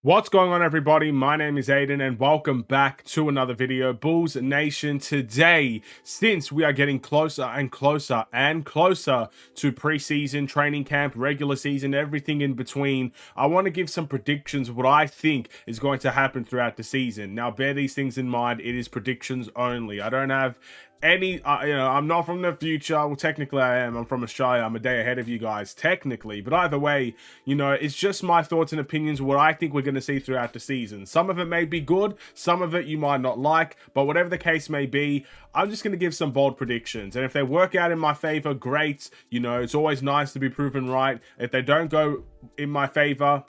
What's going on, everybody? My name is Aiden and welcome back to another video. Bulls Nation, today, since we are getting closer and closer and closer to preseason, training camp, regular season, everything in between, I want to give some predictions of what I think is going to happen throughout the season. Now, bear these things in mind. It is predictions only. I don't have any I'm not from the future. Well, technically I am. I'm from Australia. I'm a day ahead of you guys technically, but either way, it's just my thoughts and opinions, what I think we're going to see throughout the season. Some of it may be good, some of it you might not like, but whatever the case may be, I'm just going to give some bold predictions, and if they work out in my favor, great. It's always nice to be proven right. If they don't go in my favor,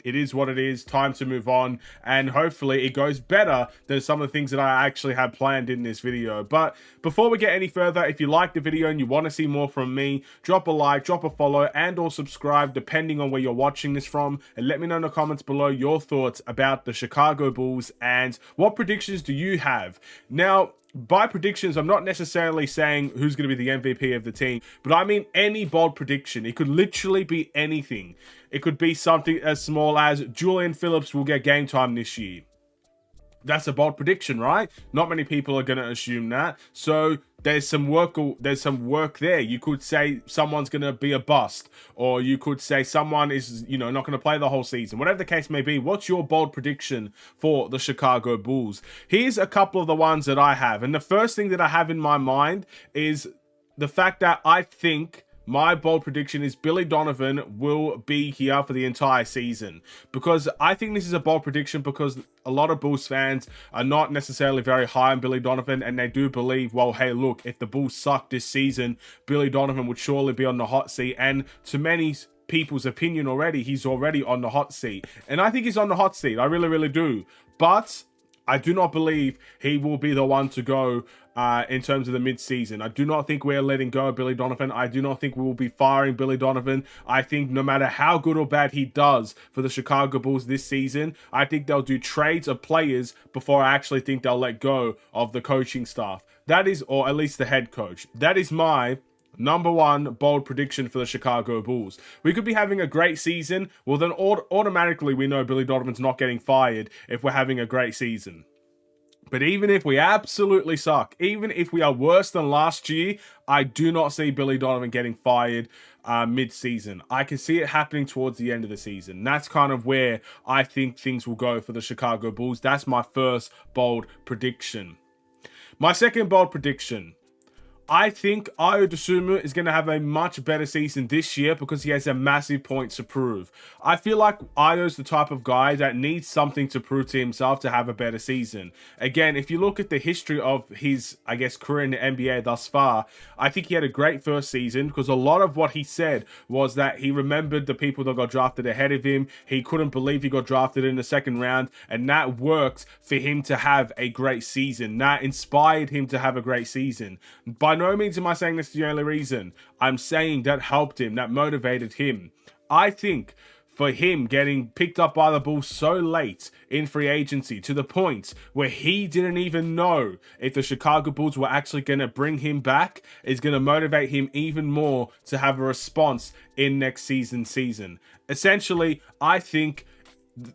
it is what it is. Time to move on, and hopefully it goes better than some of the things that I actually had planned in this video. But before we get any further, if you like the video and you want to see more from me, drop a like, drop a follow, and or subscribe depending on where you're watching this from, and let me know in the comments below your thoughts about the Chicago Bulls and what predictions do you have. Now, by predictions, I'm not necessarily saying who's going to be the MVP of the team, but I mean any bold prediction. It could literally be anything. It could be something as small as Julian Phillips will get game time this year. That's a bold prediction, right? Not many people are going to assume that. So there's some work there. You could say someone's going to be a bust, or you could say someone is, not going to play the whole season. Whatever the case may be, what's your bold prediction for the Chicago Bulls? Here's a couple of the ones that I have. And the first thing that I have in my mind is the fact that I think my bold prediction is Billy Donovan will be here for the entire season. Because I think this is a bold prediction because a lot of Bulls fans are not necessarily very high on Billy Donovan, and they do believe, well, hey, look, if the Bulls suck this season, Billy Donovan would surely be on the hot seat. And to many people's opinion already, he's already on the hot seat. And I think he's on the hot seat. I really, really do. But I do not believe he will be the one to go in terms of the mid-season. I do not think we're letting go of Billy Donovan. I do not think we will be firing Billy Donovan. I think no matter how good or bad he does for the Chicago Bulls this season, I think they'll do trades of players before I actually think they'll let go of the coaching staff. That is, or at least the head coach. That is my number one bold prediction for the Chicago Bulls. We could be having a great season. Well, then automatically we know Billy Donovan's not getting fired if we're having a great season. But even if we absolutely suck, even if we are worse than last year, I do not see Billy Donovan getting fired mid-season. I can see it happening towards the end of the season. That's kind of where I think things will go for the Chicago Bulls. That's my first bold prediction. My second bold prediction: I think Ayo Dosunmu is going to have a much better season this year because he has a massive point to prove. I feel like Ayo's the type of guy that needs something to prove to himself to have a better season. Again, if you look at the history of his, career in the NBA thus far, I think he had a great first season because a lot of what he said was that he remembered the people that got drafted ahead of him. He couldn't believe he got drafted in the second round, and that worked for him to have a great season. That inspired him to have a great season. By no means am I saying this is the only reason. I'm saying that helped him, that motivated him. I think for him getting picked up by the Bulls so late in free agency, to the point where he didn't even know if the Chicago Bulls were actually going to bring him back, is going to motivate him even more to have a response in next season. Essentially, I think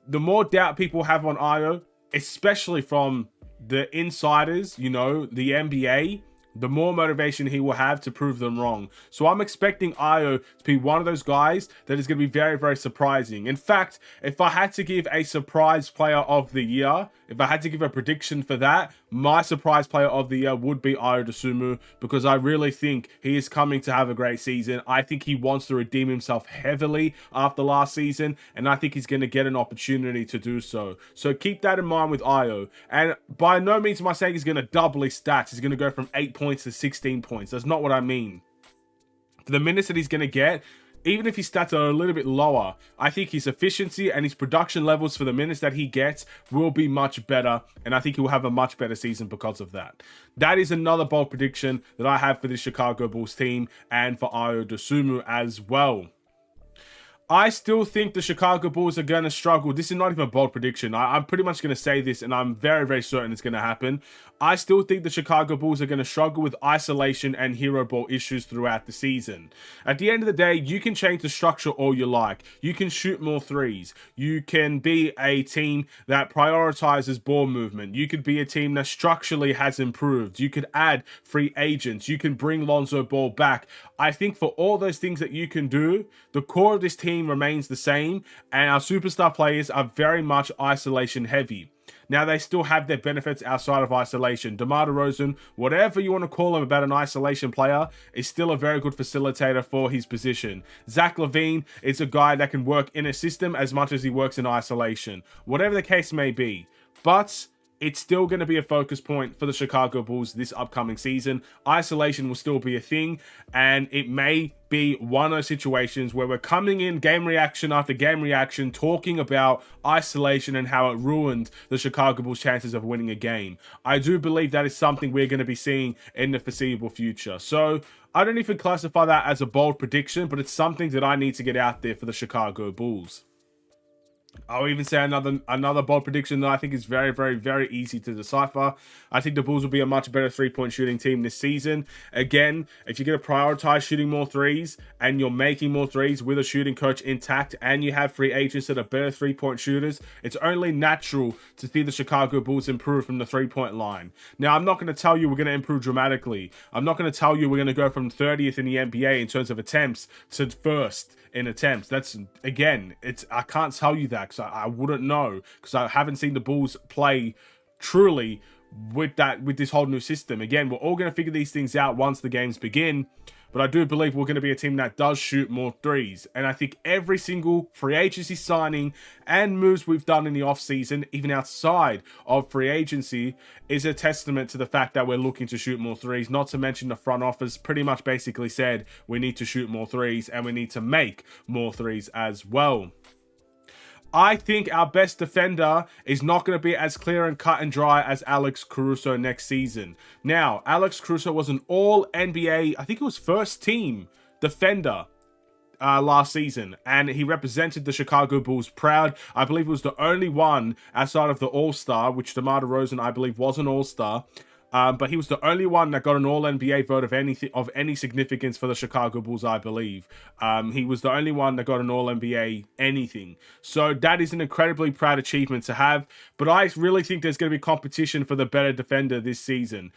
the more doubt people have on Ayo, especially from the insiders, the NBA, the more motivation he will have to prove them wrong. So I'm expecting Ayo to be one of those guys that is going to be very, very surprising. In fact, if I had to give a surprise player of the year, if I had to give a prediction for that, my surprise player of the year would be Ayo Dosunmu, because I really think he is coming to have a great season. I think he wants to redeem himself heavily after last season, and I think he's going to get an opportunity to do so. So keep that in mind with Ayo. And by no means am I saying he's going to double his stats. He's going to go from 8 points to 16 points. That's not what I mean. For the minutes that he's going to get, even if his stats are a little bit lower, I think his efficiency and his production levels for the minutes that he gets will be much better, and I think he will have a much better season because of that. That is another bold prediction that I have for the Chicago Bulls team and for Ayo Dosunmu as well. I still think the Chicago Bulls are going to struggle. This is not even a bold prediction. I'm pretty much going to say this, and I'm very, very certain it's going to happen. I still think the Chicago Bulls are going to struggle with isolation and hero ball issues throughout the season. At the end of the day, you can change the structure all you like. You can shoot more threes. You can be a team that prioritizes ball movement. You could be a team that structurally has improved. You could add free agents. You can bring Lonzo Ball back. I think for all those things that you can do, the core of this team remains the same, and our superstar players are very much isolation heavy. Now, they still have their benefits outside of isolation. DeMar DeRozan, whatever you want to call him about an isolation player, is still a very good facilitator for his position. Zach LaVine is a guy that can work in a system as much as he works in isolation. Whatever the case may be. But it's still going to be a focus point for the Chicago Bulls this upcoming season. Isolation will still be a thing, and it may be one of those situations where we're coming in game reaction after game reaction talking about isolation and how it ruined the Chicago Bulls' chances of winning a game. I do believe that is something we're going to be seeing in the foreseeable future. So I don't even classify that as a bold prediction, but it's something that I need to get out there for the Chicago Bulls. I'll even say another bold prediction that I think is very, very, very easy to decipher. I think the Bulls will be a much better three-point shooting team this season. Again, if you're going to prioritize shooting more threes and you're making more threes with a shooting coach intact and you have free agents that are better three-point shooters, it's only natural to see the Chicago Bulls improve from the three-point line. Now, I'm not going to tell you we're going to improve dramatically. I'm not going to tell you we're going to go from 30th in the NBA in terms of attempts to first in attempts. That's, again, I can't tell you that because I wouldn't know, because I haven't seen the Bulls play truly with this whole new system. Again, we're all going to figure these things out once the games begin, but I do believe we're going to be a team that does shoot more threes. And I think every single free agency signing and moves we've done in the offseason, even outside of free agency, is a testament to the fact that we're looking to shoot more threes. Not to mention the front office pretty much basically said we need to shoot more threes and we need to make more threes as well. I think our best defender is not going to be as clear and cut and dry as Alex Caruso next season. Now, Alex Caruso was an all-NBA, I think it was first team defender last season, and he represented the Chicago Bulls proud. I believe it was the only one outside of the All-Star, which DeMar DeRozan, I believe, was an All-Star. But he was the only one that got an All-NBA vote of any significance for the Chicago Bulls, I believe. He was the only one that got an All-NBA anything. So that is an incredibly proud achievement to have. But I really think there's going to be competition for the better defender this season.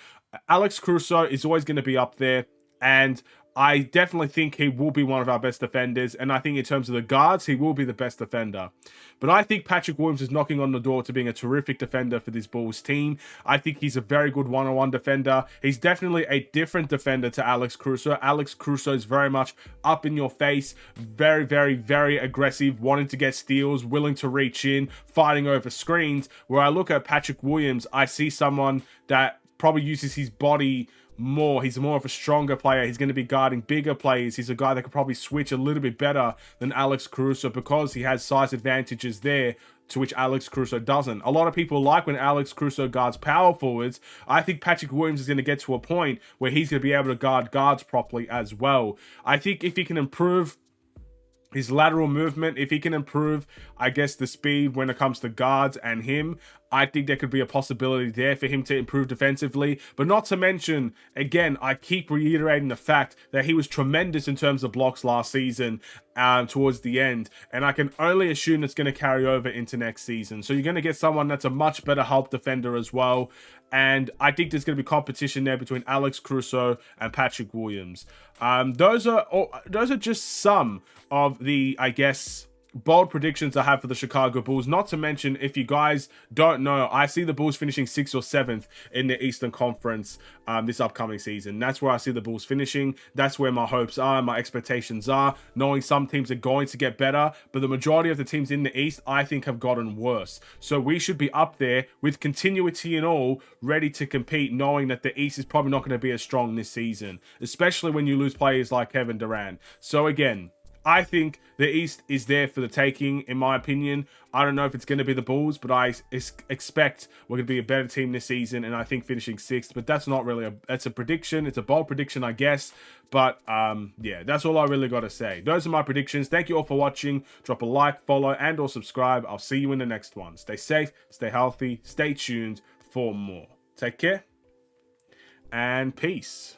Alex Caruso is always going to be up there, and I definitely think he will be one of our best defenders, and I think in terms of the guards, he will be the best defender. But I think Patrick Williams is knocking on the door to being a terrific defender for this Bulls team. I think he's a very good one-on-one defender. He's definitely a different defender to Alex Caruso. Alex Caruso is very much up in your face, very, very, very aggressive, wanting to get steals, willing to reach in, fighting over screens. Where I look at Patrick Williams, I see someone that probably uses his body more. He's more of a stronger player. He's going to be guarding bigger players. He's a guy that could probably switch a little bit better than Alex Caruso because he has size advantages there, to which Alex Caruso doesn't. A lot of people like when Alex Caruso guards power forwards. I think Patrick Williams is going to get to a point where he's going to be able to guard guards properly as well. I think if he can improve his lateral movement, if he can improve, I guess, the speed when it comes to guards and him, I think there could be a possibility there for him to improve defensively. But not to mention, again, I keep reiterating the fact that he was tremendous in terms of blocks last season towards the end. And I can only assume it's going to carry over into next season. So you're going to get someone that's a much better help defender as well. And I think there's going to be competition there between Alex Caruso and Patrick Williams. Those are just some of the, I guess, bold predictions I have for the Chicago Bulls. Not to mention, if you guys don't know, I see the Bulls finishing 6th or 7th in the Eastern Conference this upcoming season. That's where I see the Bulls finishing. That's where my hopes are, my expectations are, knowing some teams are going to get better, but the majority of the teams in the East, I think, have gotten worse. So we should be up there with continuity and all, ready to compete, knowing that the East is probably not going to be as strong this season, especially when you lose players like Kevin Durant. So again, I think the East is there for the taking, in my opinion. I don't know if it's going to be the Bulls, but I expect we're going to be a better team this season, and I think finishing 6th. But that's not really that's a prediction. It's a bold prediction, I guess. But yeah, that's all I really got to say. Those are my predictions. Thank you all for watching. Drop a like, follow, and or subscribe. I'll see you in the next one. Stay safe, stay healthy, stay tuned for more. Take care, and peace.